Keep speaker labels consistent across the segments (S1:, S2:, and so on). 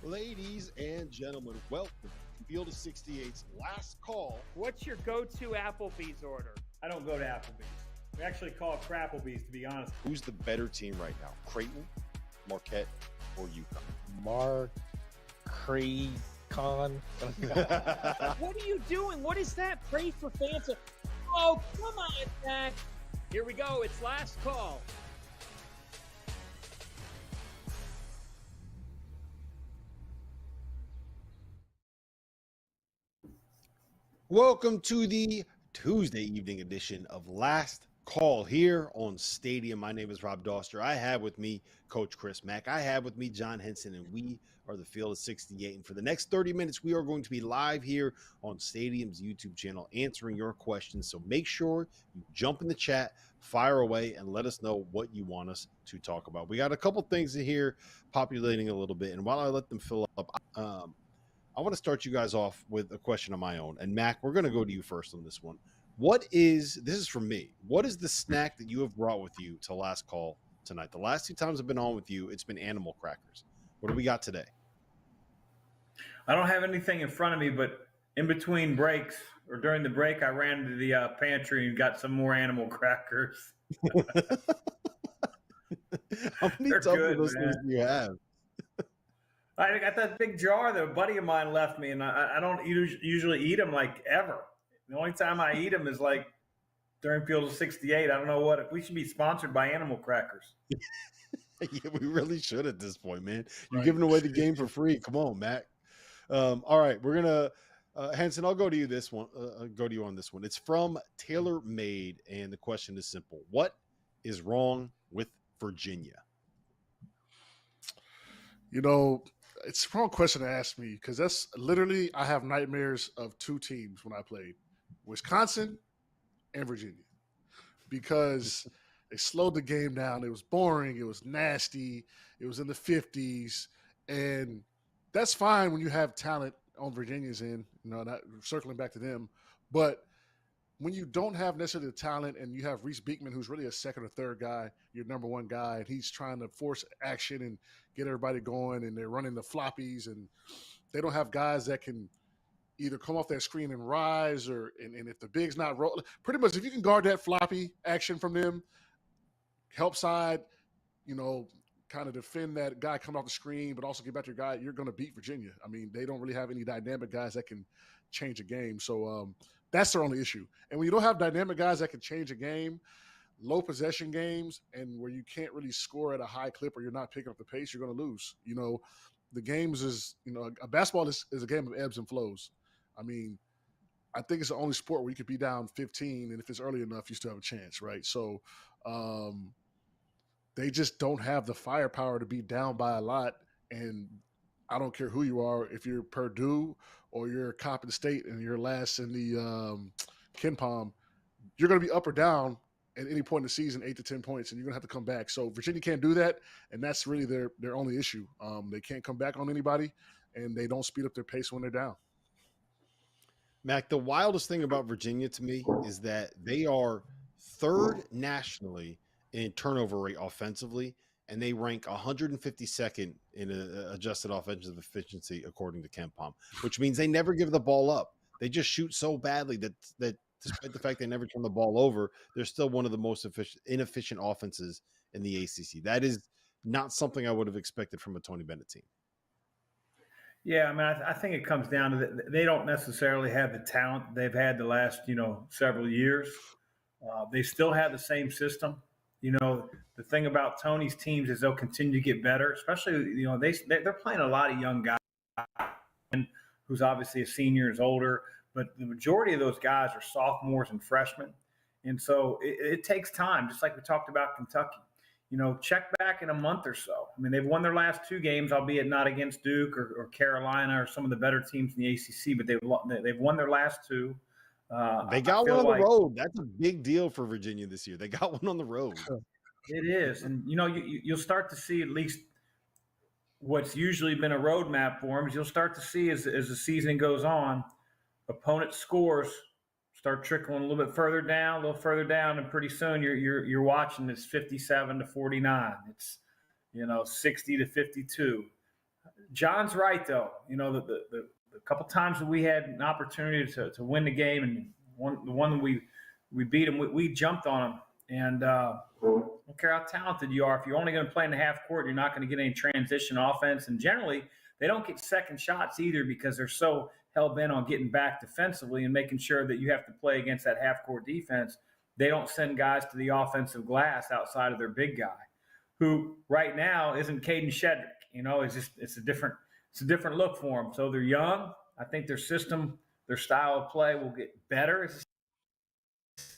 S1: Ladies and gentlemen, welcome to Field of 68's last call.
S2: What's your go-to Applebee's order?
S3: I don't go to Applebee's. We actually call it Crapplebee's, to be honest.
S1: Who's the better team right now, Creighton, Marquette, or UConn?
S2: What are you doing? What is that? Pray for Fanta. Oh, come on, Zach. Here we go. It's last call.
S1: Welcome to the Tuesday evening edition of Last Call here on Stadium. My name is Rob Doster. I have with me Coach Chris Mack. I have with me John Henson, and we are the Field of 68. And for the next 30 minutes, we are going to be live here on Stadium's YouTube channel answering your questions. So make sure you jump in the chat, fire away, and let us know what you want us to talk about. We got a couple things in here populating a little bit, and while I let them fill up, I want to start you guys off with a question of my own. And Mac, we're going to go to you first on this one. This is from me. What is the snack that you have brought with you to last call tonight? The last two times I've been on with you, it's been animal crackers. What do we got today?
S3: I don't have anything in front of me, but in between breaks or during the break, I ran to the pantry and got some more animal crackers.
S1: How many Tupper listeners do you have?
S3: I got that big jar that a buddy of mine left me, and I don't usually eat them like ever. The only time I eat them is like during Field of 68. I don't know what. We should be sponsored by Animal Crackers.
S1: Yeah, we really should at this point, man. You're giving away the game for free. Come on, Mac. All right, we're gonna Hanson. I'll go to you this one. Go to you on this one. It's from Taylor Made, and the question is simple: what is wrong with Virginia?
S4: You know, it's the wrong question to ask me because that's literally I have nightmares of two teams when I played, Wisconsin and Virginia, because they slowed the game down. It was boring. It was nasty. It was in the 50s. And that's fine when you have talent on Virginia's end, not circling back to them. But when you don't have necessarily the talent and you have Reese Beekman, who's really a second or third guy, your number one guy, and he's trying to force action and get everybody going, and they're running the floppies, and they don't have guys that can either come off that screen and rise, and if the big's not rolling, pretty much if you can guard that floppy action from them, help side, kind of defend that guy coming off the screen, but also get back to your guy, you're going to beat Virginia. I mean, they don't really have any dynamic guys that can change a game. So that's their only issue. And when you don't have dynamic guys that can change a game, low possession games, and where you can't really score at a high clip or you're not picking up the pace, you're going to lose. The games is, a basketball is a game of ebbs and flows. I mean, I think it's the only sport where you could be down 15, and if it's early enough, you still have a chance, right? So they just don't have the firepower to be down by a lot. And I don't care who you are, if you're Purdue or you're Coppin State and you're last in the Ken Palm, you're going to be up or down at any point in the season, 8 to 10 points, and you're going to have to come back. So Virginia can't do that, and that's really their only issue. They can't come back on anybody, and they don't speed up their pace when they're down.
S1: Mac, the wildest thing about Virginia to me is that they are third nationally in turnover rate offensively, and they rank 152nd in adjusted offensive efficiency according to KenPom, which means they never give the ball up. They just shoot so badly that despite the fact they never turn the ball over, they're still one of the most inefficient offenses in the ACC. That is not something I would have expected from a Tony Bennett team.
S3: Yeah, I mean, I think it comes down to they don't necessarily have the talent they've had the last, several years. They still have the same system. The thing about Tony's teams is they'll continue to get better, especially, they're playing a lot of young guys who's obviously a senior, is older, but the majority of those guys are sophomores and freshmen. And so it takes time, just like we talked about Kentucky. Check back in a month or so. I mean, they've won their last two games, albeit not against Duke or Carolina or some of the better teams in the ACC, but they've won their last two.
S1: They got one on the road. That's a big deal for Virginia this year. They got one on the road.
S3: It is. And, you'll start to see at least what's usually been a roadmap for them. Is you'll start to see as the season goes on, opponent scores start trickling a little further down, and pretty soon you're watching this 57-49. It's 60-52. John's right though. The couple times that we had an opportunity to win the game, and the one that we beat them, we jumped on them. And I don't care how talented you are, if you're only going to play in the half court, you're not going to get any transition offense. And generally, they don't get second shots either because they're so hell bent on getting back defensively and making sure that you have to play against that half court defense. They don't send guys to the offensive glass outside of their big guy, who right now isn't Caden Shedrick. It's a different look for them. So they're young. I think their system, their style of play will get better.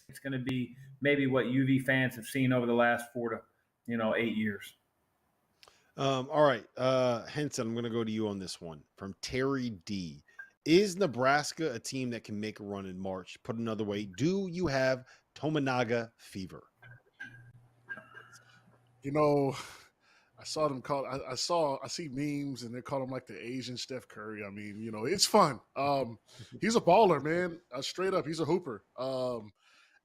S3: It's going to be maybe what UV fans have seen over the last 4 to 8 years.
S1: All right, Henson, I'm going to go to you on this one from Terry D. Is Nebraska a team that can make a run in March? Put another way, do you have Tominaga fever?
S4: I saw them call. I see memes and they call him like the Asian Steph Curry. I mean, it's fun. He's a baller, man. Straight up, he's a hooper.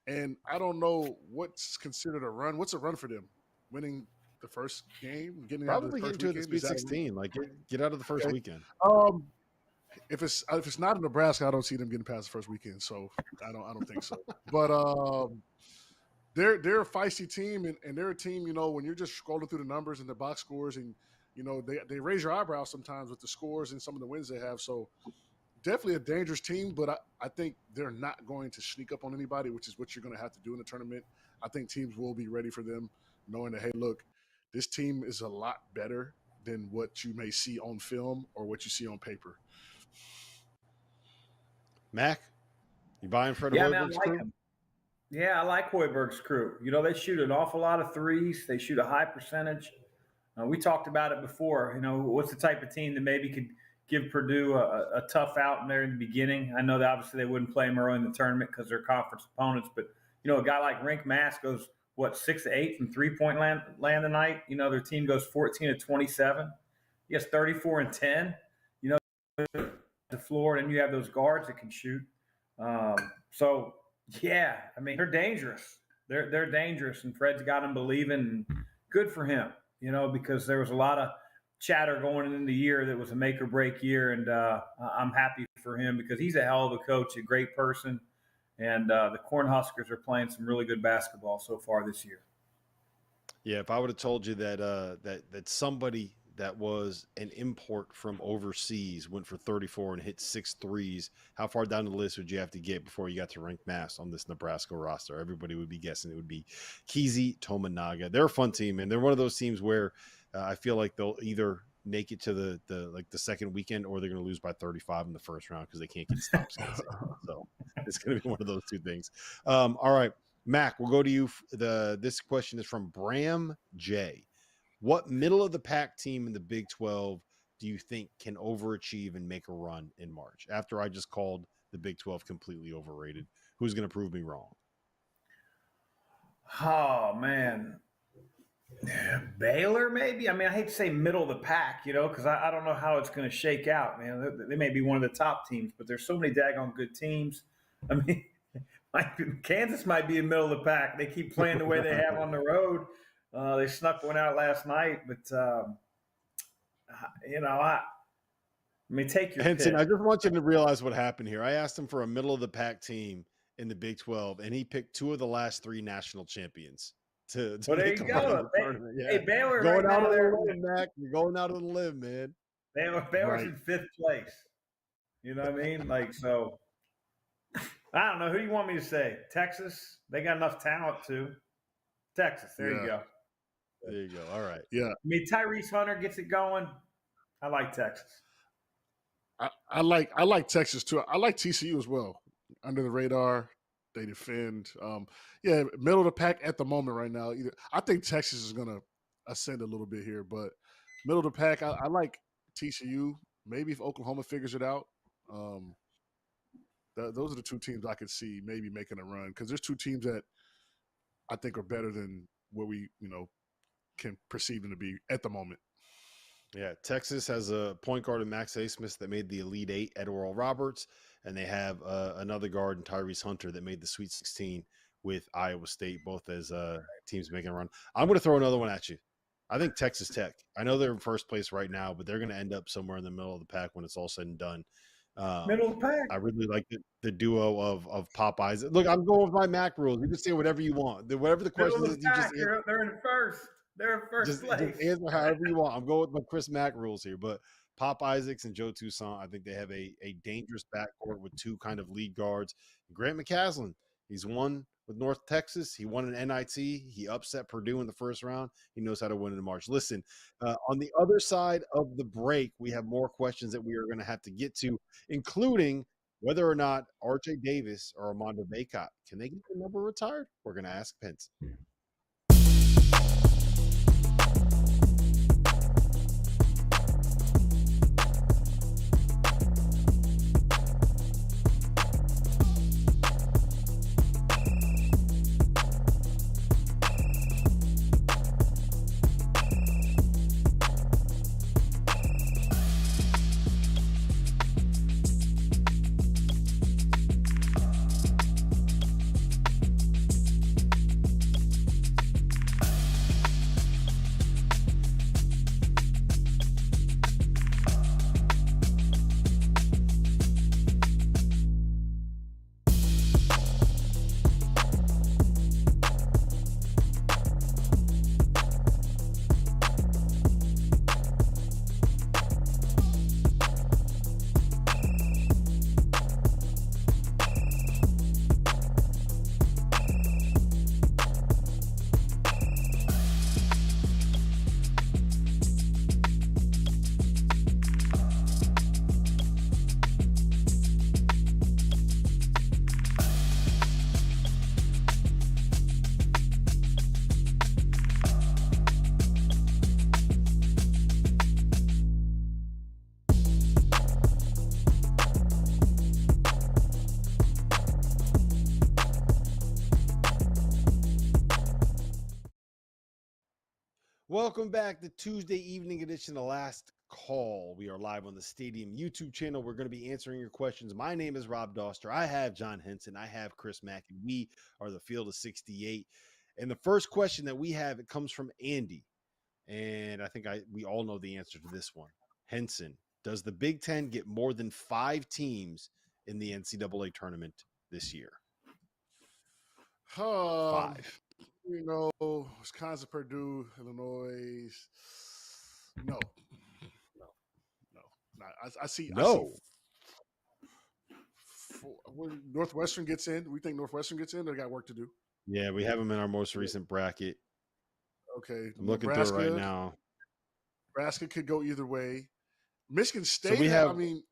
S4: And I don't know what's considered a run. What's a run for them? Winning the first game, getting out of the
S1: Probably
S4: first
S1: getting to the
S4: weekend?
S1: Sweet 16. Like get out of the first weekend.
S4: If it's not in Nebraska, I don't see them getting past the first weekend. So I don't think so. But they're a feisty team, and they're a team. When you're just scrolling through the numbers and the box scores, and they raise your eyebrows sometimes with the scores and some of the wins they have. So definitely a dangerous team, but I think they're not going to sneak up on anybody, which is what you're going to have to do in the tournament. I think teams will be ready for them, knowing that, hey, look, this team is a lot better than what you may see on film or what you see on paper.
S1: Mac, you buying Fred
S3: Hoiberg's
S1: crew?
S3: Yeah, I like Hoiberg's crew. They shoot an awful lot of threes. They shoot a high percentage. We talked about it before. What's the type of team that maybe could give Purdue a tough out in there in the beginning? I know that obviously they wouldn't play them early in the tournament because they're conference opponents, but a guy like Rink Mass goes 6 to 8 from 3-point land tonight. Their team goes 14 to 27. He has 34 and 10. The floor, and you have those guards that can shoot. So yeah, I mean they're dangerous. They're dangerous, and Fred's got them believing. Good for him, because there was a lot of chatter going into the year that was a make or break year, and I'm happy for him because he's a hell of a coach, a great person, and the Cornhuskers are playing some really good basketball so far this year.
S1: Yeah, if I would have told you that that somebody that was an import from overseas went for 34 and hit 6 threes, how far down the list would you have to get before you got to Rink Mass on this Nebraska roster? Everybody would be guessing it would be Keezy Tominaga. They're a fun team, and they're one of those teams where I feel like they'll either make it to the second weekend or they're going to lose by 35 in the first round because they can't get stops. So it's going to be one of those two things. All right, Mac, we'll go to you. This question is from Bram J. What middle of the pack team in the Big 12 do you think can overachieve and make a run in March? After I just called the Big 12 completely overrated, who's going to prove me wrong?
S3: Oh man, Baylor maybe. I mean, I hate to say middle of the pack, because I don't know how it's going to shake out, man. They may be one of the top teams, but there's so many daggone good teams. I mean, Kansas might be in the middle of the pack. They keep playing the way they have on the road. They snuck one out last night, but take your
S1: Henson,
S3: pick.
S1: I just want you to realize what happened here. I asked him for a middle of the pack team in the Big 12, and he picked 2 of the last 3 national champions to
S3: well, there you go. Hey, Baylor,
S1: going
S3: right
S1: out
S3: now,
S1: on the limb, Mac. You're going out on the limb, man.
S3: Baylor's in 5th place. You know what I mean? So I don't know. Who do you want me to say? Texas? They got enough talent to. Texas. There you go.
S1: There you go. All right.
S4: Yeah.
S3: I mean, Tyrese Hunter gets it going. I like Texas.
S4: I like Texas too. I like TCU as well. Under the radar, they defend. Middle of the pack at the moment right now. I think Texas is going to ascend a little bit here, but middle of the pack, I like TCU. Maybe if Oklahoma figures it out. Those are the 2 teams I could see maybe making a run because there's 2 teams that I think are better than what we can perceive them to be at the moment.
S1: Yeah, Texas has a point guard in Max Asmus that made the Elite 8 at Oral Roberts, and they have another guard in Tyrese Hunter that made the Sweet 16 with Iowa State, both as teams making a run. I'm going to throw another one at you. I think Texas Tech. I know they're in first place right now, but they're going to end up somewhere in the middle of the pack when it's all said and done.
S3: Middle of the pack.
S1: I really like the duo of Popeyes. Look, I'm going with my Mac rules. You can say whatever you want. Whatever the question
S3: Middle
S1: is,
S3: of the
S1: you
S3: pack. They're in first. They're in first place.
S1: just answer however you want. I'm going with my Chris Mack rules here, but Pop Isaacs and Joe Toussaint, I think they have a dangerous backcourt with two kind of lead guards. Grant McCaslin, he's won with North Texas. He won an NIT. He upset Purdue in the first round. He knows how to win in March. Listen, on the other side of the break, we have more questions that we are going to have to get to, including whether or not R.J. Davis or Armando Bacot, can they get their number retired? We're going to ask Pence. Welcome back to Tuesday evening edition, the last call. We are live on the Stadium YouTube channel. We're going to be answering your questions. My name is Rob Doster. I have John Henson. I have Chris Mack, and we are the Field of 68. And the first question that we have, it comes from Andy. And I think we all know the answer to this one. Henson, does the Big Ten get more than 5 teams in the NCAA tournament this year? 5.
S4: You know, Wisconsin, Purdue, Illinois. No. I see.
S1: No.
S4: When Northwestern gets in, we think Northwestern gets in. They got work to do.
S1: Yeah, we have them in our most recent bracket.
S4: Okay,
S1: I'm looking through it right now.
S4: Nebraska could go either way. Michigan State.
S1: So we have.
S4: I mean,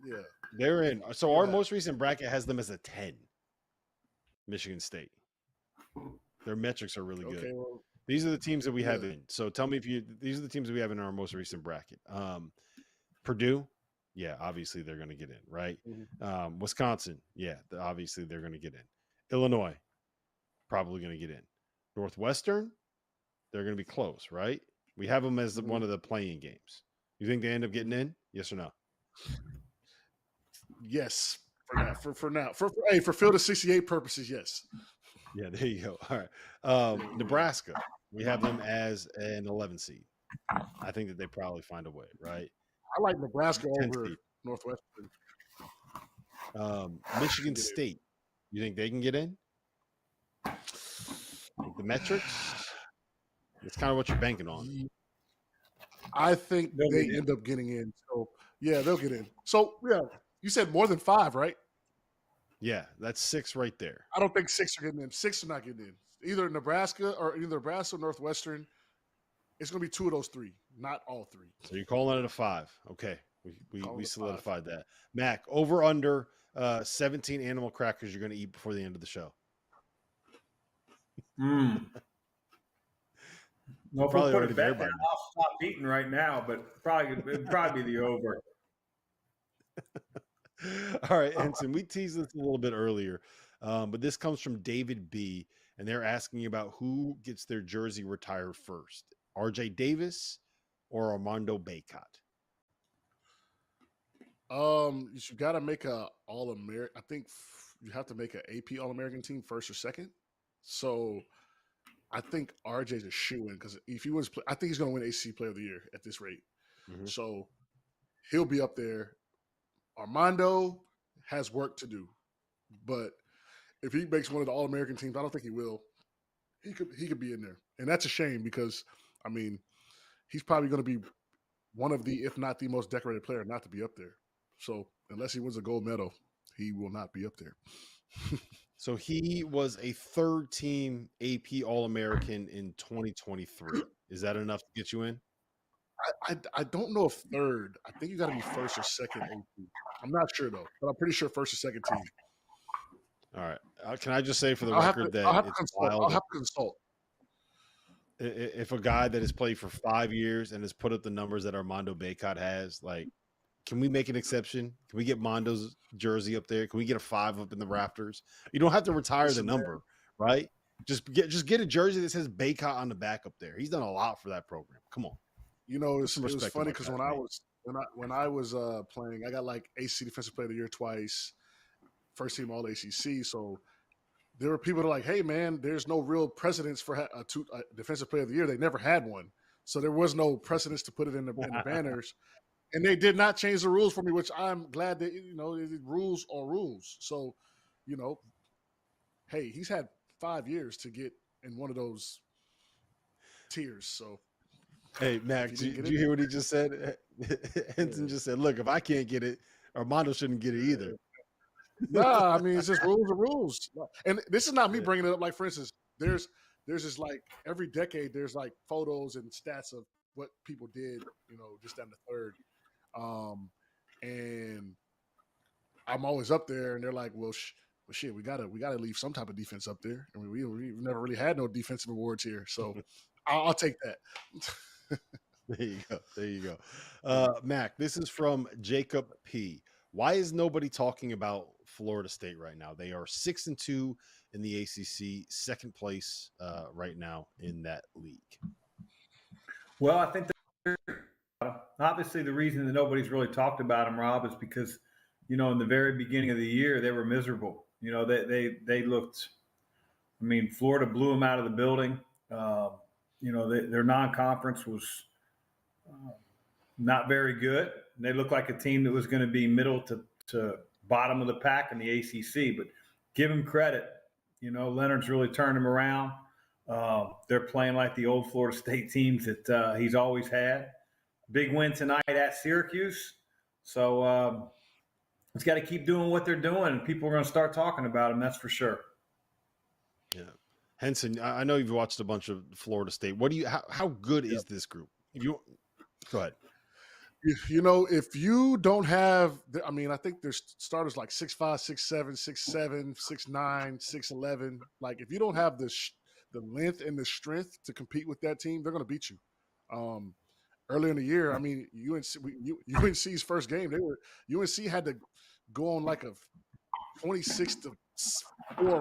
S4: yeah,
S1: they're in. So our most recent bracket has them as a 10. Michigan State. Their metrics are really good.
S4: Well,
S1: these are the teams that we have in. So tell me these are the teams that we have in our most recent bracket. Purdue, yeah, obviously they're going to get in, right? Mm-hmm. Wisconsin, yeah, obviously they're going to get in. Illinois, probably going to get in. Northwestern, they're going to be close, right? We have them as one of the playing games. You think they end up getting in? Yes or no?
S4: Yes. For now. For Field of 68 purposes, yes.
S1: Yeah, there you go. All right. Nebraska, we have them as an 11 seed. I think that they probably find a way, right?
S4: I like Nebraska over Northwestern.
S1: Michigan State, you think they can get in? The metrics? It's kind of what you're banking on.
S4: I think they end up getting in. So, yeah, they'll get in. So, yeah, you said more than 5, right?
S1: Yeah, that's 6 right there.
S4: I don't think 6 are getting in. 6 are not getting in. Either Nebraska or Northwestern. It's going to be 2 of those 3, not all 3.
S1: So you're calling it a 5. Okay. We solidified that. Mac, over under 17 animal crackers you're going to eat before the end of the show.
S3: No, if we put a bet down, I'll stop eating right now, but it'd probably be the over.
S1: All right, Henson, we teased this a little bit earlier, but this comes from David B., and they're asking about who gets their jersey retired first, R.J. Davis or Armando Bacot?
S4: You got to make a All-American. I think you have to make an AP All-American team first or second. So I think RJ's a shoe-in because if he was, I think he's going to win ACC Player of the Year at this rate.
S1: Mhm.
S4: So he'll be up there. Armando has work to do, but if he makes one of the All-American teams, I don't think he will. He could be in there, and that's a shame because I mean he's probably going to be one of the, if not the most decorated player not to be up there. So unless he wins a gold medal, he will not be up there.
S1: So he was a third-team AP All-American in 2023. Is that enough to get you in?
S4: I don't know if third. I think you got to be first or second AP. I'm not sure though, but I'm pretty sure first or second team.
S1: All right. Can I just say for the
S4: I'll
S1: record
S4: have
S1: that
S4: to
S1: it's
S4: consult.
S1: wild
S4: I'll have to consult.
S1: if a guy that has played for 5 years and has put up the numbers that Armando Bacot has, like, can we make an exception? Can we get Mondo's jersey up there? Can we get a 5 up in the rafters? You don't have to retire
S4: Listen,
S1: the number, right? Just get a jersey that says Bacot on the back up there. He's done a lot for that program. Come on.
S4: You know, it
S1: Some
S4: was
S1: respect
S4: funny
S1: about
S4: because
S1: that,
S4: when I was playing, I got like ACC Defensive Player of the Year twice, first team All ACC. So there were people that were like, "Hey, man, there's no real precedence for a Defensive Player of the Year. They never had one, so there was no precedence to put it in the banners." And they did not change the rules for me, which I'm glad that rules are rules. So, hey, he's had 5 years to get in one of those tiers. So.
S1: Hey, Mac, did you hear what he just said? Henson just said, look, if I can't get it, Armando shouldn't get it either.
S4: Nah, I mean, it's just rules are rules. And this is not me bringing it up. Like, for instance, there's just like every decade, there's like photos and stats of what people did, just down the third. And I'm always up there, and they're like, well, shit, we gotta leave some type of defense up there. I mean, we've never really had no defensive awards here. So I'll take that.
S1: There you go. Mac, this is from Jacob P. Why is nobody talking about Florida State right now? They are 6-2 in the ACC, second place right now in that league.
S3: Well, I think obviously the reason that nobody's really talked about them, Rob, is because, in the very beginning of the year, they were miserable. They looked, Florida blew them out of the building. Their non-conference was not very good. They looked like a team that was going to be middle to bottom of the pack in the ACC. But give them credit. Leonard's really turned them around. They're playing like the old Florida State teams that he's always had. Big win tonight at Syracuse. So it's got to keep doing what they're doing, and people are going to start talking about them. That's for sure.
S1: Yeah. Henson, I know you've watched a bunch of Florida State. How good is this group? Go ahead.
S4: If you don't have, I think there's starters like 6'5", 6'7", 6'7", 6'9", 6'11". Like, if you don't have the length and the strength to compete with that team, they're going to beat you. Earlier in the year, UNC's first game, UNC had to go on like a 26-4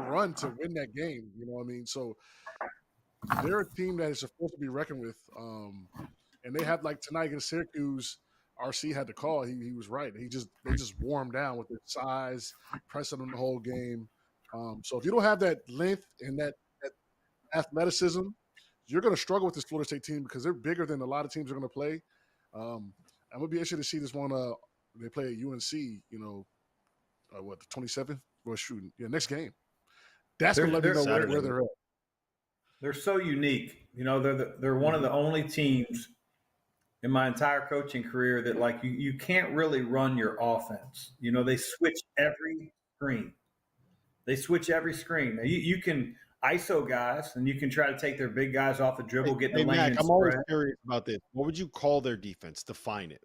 S4: run to win that game. You know what I mean? So they're a team that is supposed to be reckoned with. And they had, like, tonight against Syracuse, RC had the call. He was right. They just wore him down with their size, pressing them the whole game. So if you don't have that length and that athleticism, you're going to struggle with this Florida State team because they're bigger than a lot of teams are going to play. I'm going to be interested to see this one. They play at UNC, the 27th? Well, shooting. Yeah, next game. That's going to let me know where they're at.
S3: They're so unique. They're one of the only teams in my entire coaching career that, like, you can't really run your offense. They switch every screen. Now, you can ISO guys, and you can try to take their big guys off the dribble, get in the lane.
S1: Mac,
S3: and
S1: I'm always
S3: spread.
S1: curious about this. What would you call their defense? Define it.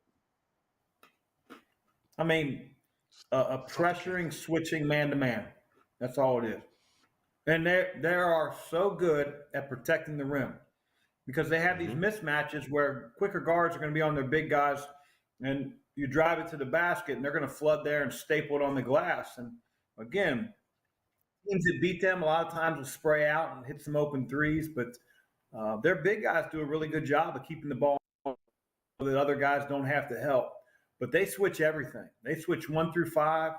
S3: A pressuring, switching man-to-man. That's all it is. And they are so good at protecting the rim because they have these mismatches where quicker guards are going to be on their big guys, and you drive it to the basket, and they're going to flood there and staple it on the glass. And, again, teams that beat them a lot of times will spray out and hit some open threes, but their big guys do a really good job of keeping the ball so that other guys don't have to help. But they switch everything. They switch 1 through 5,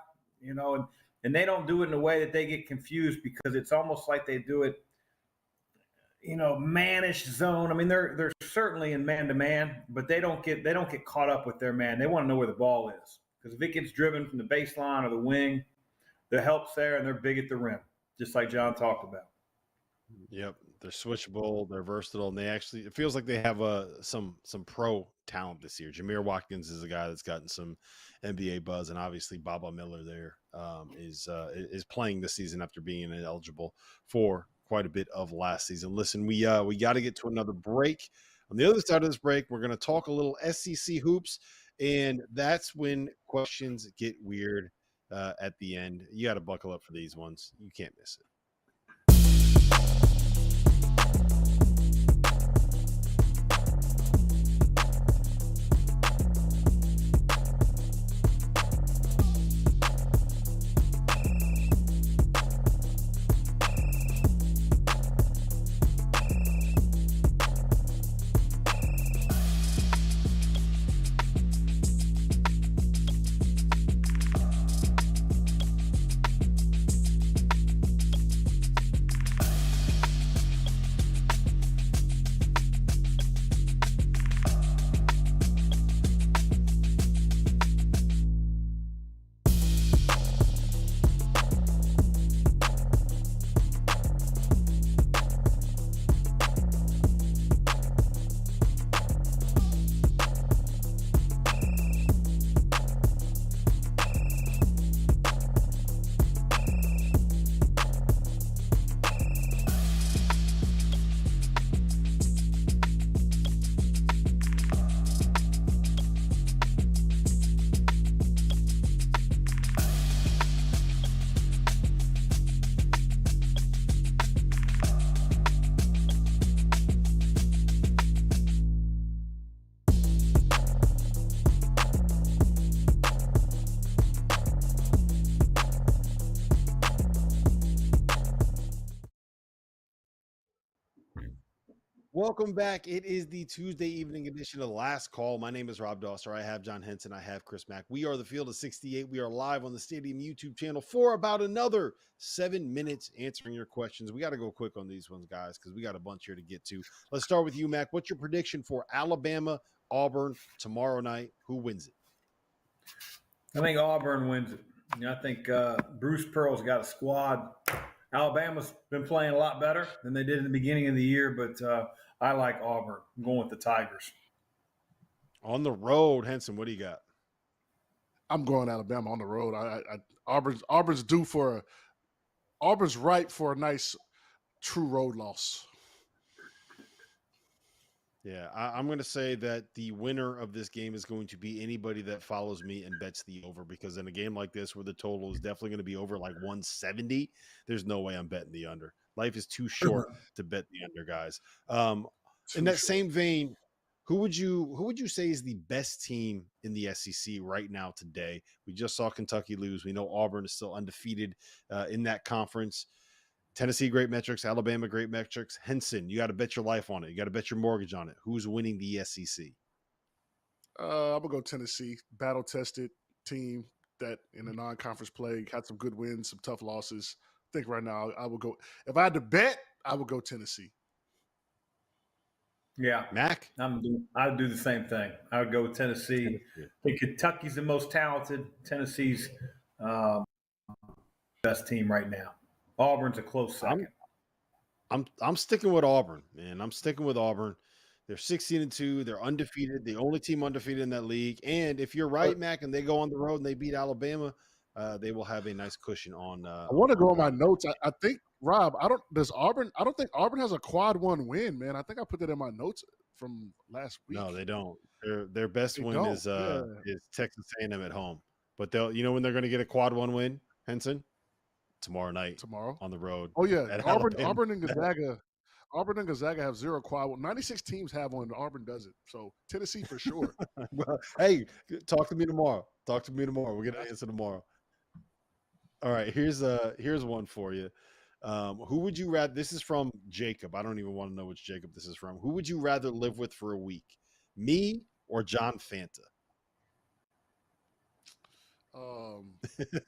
S3: and they don't do it in a way that they get confused because it's almost like they do it, manish zone. I mean, they're certainly in man to man, but they don't get caught up with their man. They want to know where the ball is, because if it gets driven from the baseline or the wing, the help's there, and they're big at the rim, just like John talked about.
S1: Yep, they're switchable, they're versatile, and it feels like they have some pro talent this year. Jameer Watkins is a guy that's gotten some NBA buzz, and obviously Baba Miller there is playing this season after being ineligible for quite a bit of last season. Listen, we got to get to another break. On the other side of this break, we're going to talk a little SEC hoops, and that's when questions get weird at the end. You got to buckle up for these ones. You can't miss it. Welcome back. It is the Tuesday evening edition of Last Call. My name is Rob Doster. I have John Henson. I have Chris Mack. We are the Field of 68. We are live on the Stadium YouTube channel for about another 7 minutes answering your questions. We got to go quick on these ones, guys, because we got a bunch here to get to. Let's start with you, Mac. What's your prediction for Alabama, Auburn tomorrow night? Who wins it?
S3: I think Auburn wins it. I think Bruce Pearl's got a squad. Alabama's been playing a lot better than they did in the beginning of the year, but I like Auburn. I'm going with the Tigers.
S1: On the road, Henson, what do you got?
S4: I'm going Alabama on the road. Auburn's due for Auburn's ripe for a nice true road loss.
S1: Yeah, I'm going to say that the winner of this game is going to be anybody that follows me and bets the over, because in a game like this where the total is definitely going to be over like 170, there's no way I'm betting the under. Life is too short to bet the under, guys. In that same vein, who would you say is the best team in the SEC right now today? We just saw Kentucky lose. We know Auburn is still undefeated in that conference. Tennessee, great metrics. Alabama, great metrics. Henson, you got to bet your life on it. You got to bet your mortgage on it. Who's winning the SEC?
S4: I'm going to go Tennessee. Battle-tested team that in the non-conference play had some good wins, some tough losses. I think right now I would go – if I had to bet, I would go Tennessee.
S3: Yeah.
S1: Mac?
S3: I'd do the same thing. I would go with Tennessee. I think Kentucky's the most talented. Tennessee's best team right now. Auburn's a close second.
S1: I'm sticking with Auburn, man. I'm sticking with Auburn. They're 16-2. They're undefeated. The only team undefeated in that league. And if you're right, Mac, and they go on the road and they beat Alabama, they will have a nice cushion on.
S4: I want to go on my notes. I think Rob. I don't think Auburn has a quad one win, man. I think I put that in my notes from last week.
S1: No, they don't. Their best win is Texas A&M at home. But they'll when they're going to get a quad one win, Henson? Tomorrow night on the road.
S4: Oh yeah, Auburn and Gonzaga. Auburn and Gonzaga have zero quad. 96 teams have one. Auburn doesn't. So Tennessee for sure.
S1: Well, hey, talk to me tomorrow. We're gonna answer tomorrow. All right, here's one for you. Who would you rather? This is from Jacob. I don't even want to know which Jacob this is from. Who would you rather live with for a week, me or John Fanta?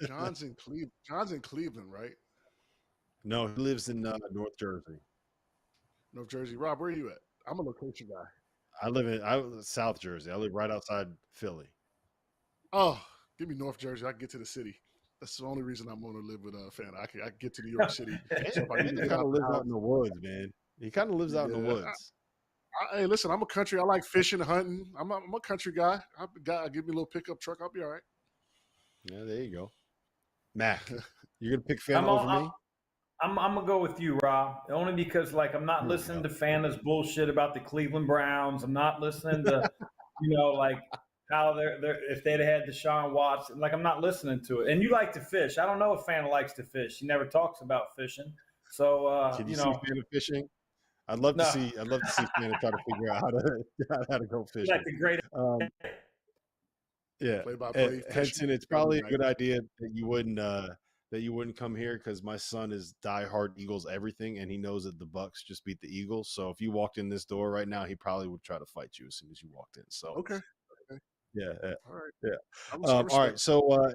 S4: John's in Cleveland, right?
S1: No, he lives in North Jersey.
S4: North Jersey. Rob, where are you at? I'm a location guy.
S1: I live in South Jersey. I live right outside Philly.
S4: Oh, give me North Jersey. I can get to the city. That's the only reason I'm going to live with Fan. I can get to New York City. So if I need to
S1: He
S4: get
S1: kind
S4: out
S1: of
S4: the
S1: lives out
S4: house,
S1: in the woods, man. He kind of lives out in the
S4: yeah.
S1: woods.
S4: Hey, listen, I'm a country. I like fishing, hunting. I'm a country guy. Give me a little pickup truck. I'll be all right.
S1: Yeah, there you go. Mac, you're gonna pick Fanta
S3: I'm
S1: over
S3: all,
S1: me?
S3: I'm gonna go with you, Rob. Only because I'm not
S1: Here we
S3: listening
S1: go.
S3: to Fanta's bullshit about the Cleveland Browns. I'm not listening to, how they're if they'd had Deshaun Watson. I'm not listening to it. And you like to fish. I don't know if Fanta likes to fish. He never talks about fishing. So
S1: Can you see Fanta fishing? I'd love to
S3: no,
S1: see Fanta try to figure out how to go
S3: he's
S1: fishing.
S3: like the great.
S1: Yeah,
S4: Play-by-play fishing.
S1: Henson, it's probably a good idea that you wouldn't come here because my son is diehard Eagles everything, and he knows that the Bucks just beat the Eagles. So if you walked in this door right now, he probably would try to fight you as soon as you walked in. So
S4: Okay.
S1: yeah,
S4: All right.
S1: yeah. All right, so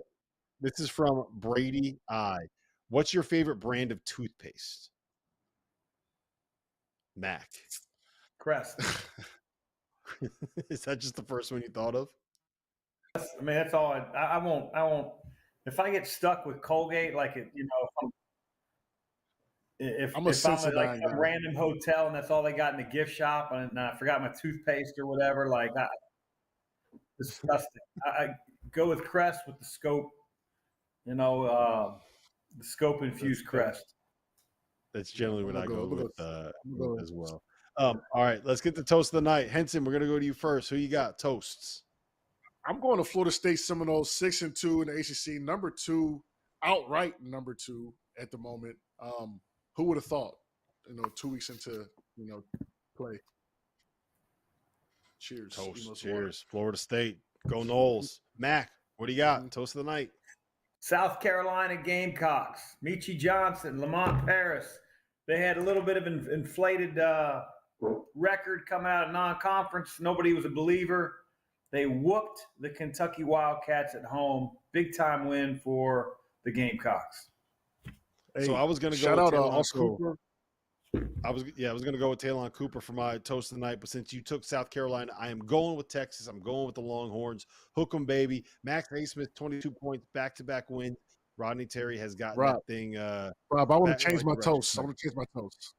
S1: this is from Brady I. What's your favorite brand of toothpaste? Mac.
S3: Crest.
S1: Is that just the first one you thought of?
S3: I mean, that's all. I won't. If I get stuck with Colgate, if
S4: I'm a
S3: I'm at
S4: Sensodyne
S3: some
S4: guy.
S3: random hotel and that's all they got in the gift shop, and I forgot my toothpaste or whatever, disgusting. I go with Crest with the scope, the scope infused Crest.
S1: That's generally what I go with
S4: go.
S1: as well. All right, let's get the toast of the night. Henson, we're gonna go to you first. Who you got? Toasts.
S4: I'm going to Florida State Seminoles 6-2 in the ACC, number 2, outright number 2 at the moment. Who would have thought? 2 weeks into play. Cheers.
S1: Toast. Cheers. Florida State. Go Noles. Mac, what do you got? Toast of the night.
S3: South Carolina Gamecocks. Michi Johnson, Lamont Paris. They had a little bit of an inflated record coming out of non-conference. Nobody was a believer. They whooped the Kentucky Wildcats at home. Big time win for the Gamecocks.
S4: Hey,
S1: so I was going to go
S4: shout
S1: with
S4: out
S1: Taylon
S4: Cooper.
S1: I was going to go with Taylon Cooper for my toast of the night, but since you took South Carolina, I am going with Texas. I'm going with the Longhorns. Hook 'em, baby. Max Naismith, 22 points, back-to-back wins. Rodney Terry has gotten that thing.
S4: Rob, I want to change my toast. I'm going to change my toast.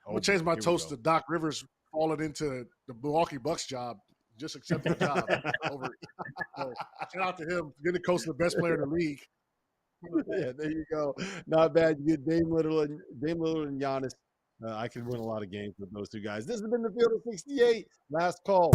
S4: I'm going to change my toast to Doc Rivers falling into the Milwaukee Bucks job. Just accept the job over. So, shout out to him, getting to coach the best player in the league.
S1: Yeah, there you go. Not bad. You get Dame Lillard and Giannis. I can win a lot of games with those two guys. This has been the Field of 68. Last call.